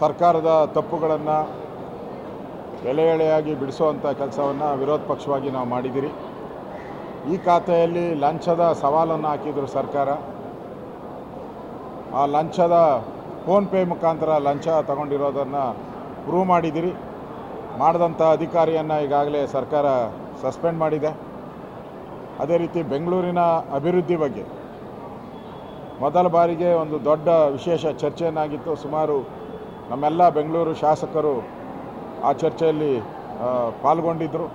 ಸರ್ಕಾರದ ತಪ್ಪುಗಳನ್ನು ಎಳೆ ಎಳೆಯಾಗಿ ಬಿಡಿಸುವಂಥ ಕೆಲಸವನ್ನು ವಿರೋಧ ಪಕ್ಷವಾಗಿ ನಾವು ಮಾಡಿದ್ದೀರಿ. ಈ ಖಾತೆಯಲ್ಲಿ ಲಂಚದ ಸವಾಲನ್ನು ಹಾಕಿದ್ರು ಸರ್ಕಾರ. ಆ ಲಂಚದ ಫೋನ್ಪೇ ಮುಖಾಂತರ ಲಂಚ ತಗೊಂಡಿರೋದನ್ನು ಪ್ರೂವ್ ಮಾಡಿದ್ದೀರಿ. ಮಾಡಿದಂಥ ಅಧಿಕಾರಿಯನ್ನು ಈಗಾಗಲೇ ಸರ್ಕಾರ ಸಸ್ಪೆಂಡ್ ಮಾಡಿದೆ. ಅದೇ ರೀತಿ ಬೆಂಗಳೂರಿನ ಅಭಿವೃದ್ಧಿ ಬಗ್ಗೆ ಮೊದಲ ಬಾರಿಗೆ ಒಂದು ದೊಡ್ಡ ವಿಶೇಷ ಚರ್ಚೆಯನ್ನಾಗಿತ್ತು. ಸುಮಾರು ನಮ್ಮೆಲ್ಲ ಬೆಂಗಳೂರು ಶಾಸಕರು ಆ ಚರ್ಚೆಯಲ್ಲಿ ಪಾಲ್ಗೊಂಡಿದ್ದರು.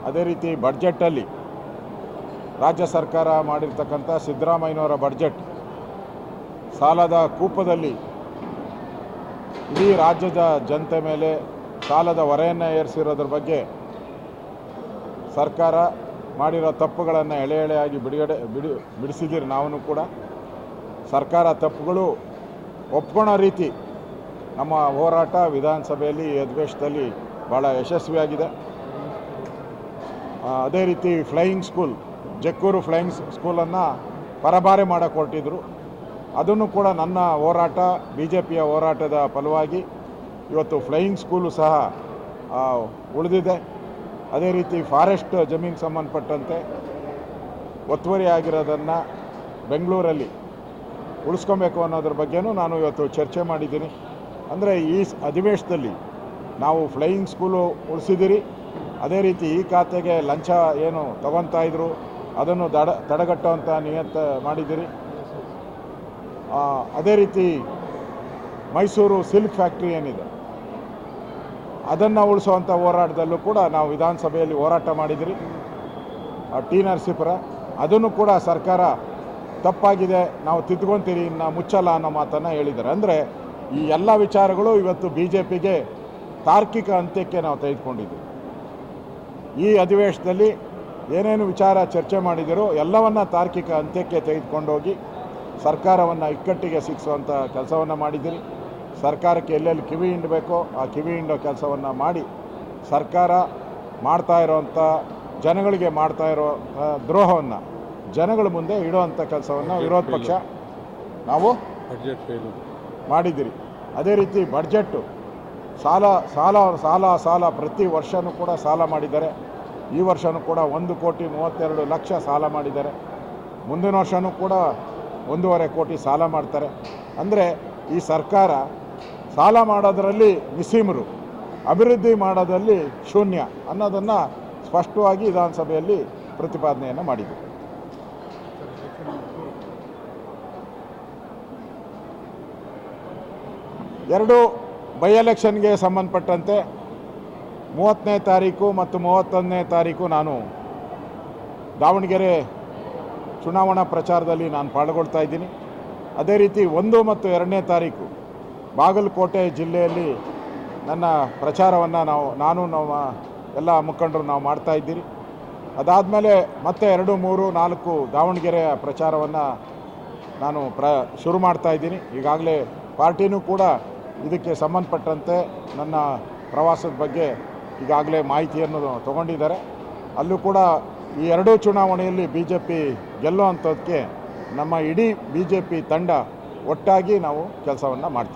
ಅದೇ ರೀತಿ ಬಡ್ಜೆಟಲ್ಲಿ ರಾಜ್ಯ ಸರ್ಕಾರ ಮಾಡಿರ್ತಕ್ಕಂಥ ಸಿದ್ದರಾಮಯ್ಯನವರ ಬಡ್ಜೆಟ್ ಸಾಲದ ಕೂಪದಲ್ಲಿ ಇಡೀ ರಾಜ್ಯದ ಜನತೆ ಮೇಲೆ ಸಾಲದ ಹೊರೆಯನ್ನು ಏರಿಸಿರೋದ್ರ ಬಗ್ಗೆ ಸರ್ಕಾರ ಮಾಡಿರೋ ತಪ್ಪುಗಳನ್ನು ಎಳೆ ಎಳೆಯಾಗಿ ಬಿಡಿಸಿದ್ದೀರಿ. ನಾವು ಕೂಡ ಸರ್ಕಾರ ತಪ್ಪುಗಳು ಒಪ್ಕೊಳ್ಳೋ ರೀತಿ ನಮ್ಮ ಹೋರಾಟ ವಿಧಾನಸಭೆಯಲ್ಲಿ ಈ ಅಧಿವೇಶನದಲ್ಲಿ ಭಾಳ ಯಶಸ್ವಿಯಾಗಿದೆ. ಅದೇ ರೀತಿ ಫ್ಲೈಯಿಂಗ್ ಸ್ಕೂಲ್ ಜಕ್ಕೂರು ಫ್ಲೈಯಿಂಗ್ ಸ್ಕೂಲನ್ನು ಪರಭಾರೆ ಮಾಡೋಕ್ಕೆ ಹೊರಟಿದ್ರು. ಅದನ್ನು ಕೂಡ ನನ್ನ ಹೋರಾಟ BJPಯ ಹೋರಾಟದ ಫಲವಾಗಿ ಇವತ್ತು ಫ್ಲೈಯಿಂಗ್ ಸ್ಕೂಲು ಸಹ ಉಳಿದಿದೆ. ಅದೇ ರೀತಿ ಫಾರೆಸ್ಟ್ ಜಮೀನು ಸಂಬಂಧಪಟ್ಟಂತೆ ಒತ್ತುವರಿ ಆಗಿರೋದನ್ನು ಬೆಂಗಳೂರಲ್ಲಿ ಉಳಿಸ್ಕೊಬೇಕು ಅನ್ನೋದ್ರ ಬಗ್ಗೆನೂ ನಾನು ಇವತ್ತು ಚರ್ಚೆ ಮಾಡಿದ್ದೀನಿ. ಅಂದರೆ ಈ ಅಧಿವೇಶನದಲ್ಲಿ ನಾವು ಫ್ಲೈಯಿಂಗ್ ಸ್ಕೂಲು ಉಳಿಸಿದ್ದೀರಿ. ಅದೇ ರೀತಿ ಈ ಖಾತೆಗೆ ಲಂಚ ಏನು ತಗೊತಾಯಿದ್ರು ಅದನ್ನು ತಡೆಗಟ್ಟುವಂಥ ನಿಯತ ಮಾಡಿದ್ದೀರಿ. ಅದೇ ರೀತಿ ಮೈಸೂರು ಸಿಲ್ಕ್ ಫ್ಯಾಕ್ಟ್ರಿ ಏನಿದೆ ಅದನ್ನು ಉಳಿಸುವಂಥ ಹೋರಾಟದಲ್ಲೂ ಕೂಡ ನಾವು ವಿಧಾನಸಭೆಯಲ್ಲಿ ಹೋರಾಟ ಮಾಡಿದ್ದೀರಿ. ಟಿ ನರಸೀಪುರ ಅದನ್ನು ಕೂಡ ಸರ್ಕಾರ ತಪ್ಪಾಗಿದೆ, ನಾವು ತಿದ್ದುಕೊಂತೀರಿ, ಇನ್ನು ಮುಚ್ಚಲ್ಲ ಅನ್ನೋ ಮಾತನ್ನು ಹೇಳಿದ್ದಾರೆ. ಅಂದರೆ ಈ ಎಲ್ಲ ವಿಚಾರಗಳು ಇವತ್ತು BJPಗೆ ತಾರ್ಕಿಕ ಅಂತ್ಯಕ್ಕೆ ನಾವು ತೆಗೆದುಕೊಂಡಿದ್ದೀವಿ. ಈ ಅಧಿವೇಶನದಲ್ಲಿ ಏನೇನು ವಿಚಾರ ಚರ್ಚೆ ಮಾಡಿದಿರೋ ಎಲ್ಲವನ್ನು ತಾರ್ಕಿಕ ಅಂತ್ಯಕ್ಕೆ ತೆಗೆದುಕೊಂಡೋಗಿ ಸರ್ಕಾರವನ್ನು ಇಕ್ಕಟ್ಟಿಗೆ ಸಿಕ್ಕಿಸುವಂಥ ಕೆಲಸವನ್ನು ಮಾಡಿದ್ದೀರಿ. ಸರ್ಕಾರಕ್ಕೆ ಎಲ್ಲೆಲ್ಲಿ ಕಿವಿ ಹಿಂಡಬೇಕೋ ಆ ಕಿವಿ ಹಿಂಡೋ ಕೆಲಸವನ್ನು ಮಾಡಿ ಸರ್ಕಾರ ಮಾಡ್ತಾ ಇರೋವಂಥ ಜನಗಳಿಗೆ ಮಾಡ್ತಾ ಇರೋ ದ್ರೋಹವನ್ನು ಜನಗಳ ಮುಂದೆ ಇಡುವಂಥ ಕೆಲಸವನ್ನು ವಿರೋಧ ಪಕ್ಷ ನಾವು ಮಾಡಿದ್ದೀರಿ. ಅದೇ ರೀತಿ ಬಡ್ಜೆಟ್ಟು ಸಾಲ ಸಾಲ ಸಾಲ ಸಾಲ ಪ್ರತಿ ವರ್ಷವೂ ಕೂಡ ಸಾಲ ಮಾಡಿದ್ದಾರೆ. ಈ ವರ್ಷವೂ ಕೂಡ 1,32,00,000 ಸಾಲ ಮಾಡಿದ್ದಾರೆ. ಮುಂದಿನ ವರ್ಷವೂ ಕೂಡ 1.5 ಕೋಟಿ ಸಾಲ ಮಾಡ್ತಾರೆ. ಅಂದರೆ ಈ ಸರ್ಕಾರ ಸಾಲ ಮಾಡೋದರಲ್ಲಿ ನಿಸ್ಸೀಮರು, ಅಭಿವೃದ್ಧಿ ಮಾಡೋದಲ್ಲಿ ಶೂನ್ಯ ಅನ್ನೋದನ್ನು ಸ್ಪಷ್ಟವಾಗಿ ವಿಧಾನಸಭೆಯಲ್ಲಿ ಪ್ರತಿಪಾದನೆಯನ್ನು ಮಾಡಿದೆ. ಎರಡು ಬೈ ಎಲೆಕ್ಷನ್ಗೆ ಸಂಬಂಧಪಟ್ಟಂತೆ 30ನೇ ತಾರೀಕು ಮತ್ತು 31ನೇ ತಾರೀಕು ನಾನು ದಾವಣಗೆರೆ ಚುನಾವಣಾ ಪ್ರಚಾರದಲ್ಲಿ ನಾನು ಪಾಲ್ಗೊಳ್ತಾ ಇದ್ದೀನಿ. ಅದೇ ರೀತಿ 1 ಮತ್ತು 2ನೇ ತಾರೀಕು ಬಾಗಲಕೋಟೆ ಜಿಲ್ಲೆಯಲ್ಲಿ ನನ್ನ ಪ್ರಚಾರವನ್ನು ನಾನು ನಮ್ಮ ಎಲ್ಲ ಮುಖಂಡರು ನಾವು ಮಾಡ್ತಾ ಇದ್ದೀರಿ. ಅದಾದಮೇಲೆ ಮತ್ತೆ 2, 3, 4 ದಾವಣಗೆರೆಯ ಪ್ರಚಾರವನ್ನು ನಾನು ಶುರು ಮಾಡ್ತಾ ಇದ್ದೀನಿ. ಈಗಾಗಲೇ ಪಾರ್ಟಿನೂ ಕೂಡ ಇದಕ್ಕೆ ಸಂಬಂಧಪಟ್ಟಂತೆ ನನ್ನ ಪ್ರವಾಸದ ಬಗ್ಗೆ ಈಗಾಗಲೇ ಮಾಹಿತಿಯನ್ನು ತಗೊಂಡಿದ್ದಾರೆ. ಅಲ್ಲೂ ಕೂಡ ಈ ಎರಡೂ ಚುನಾವಣೆಯಲ್ಲಿ BJP ಗೆಲ್ಲುವಂಥದ್ದಕ್ಕೆ ನಮ್ಮ ಇಡೀ BJP ತಂಡ ಒಟ್ಟಾಗಿ ನಾವು ಕೆಲಸವನ್ನು ಮಾಡ್ತೇವೆ.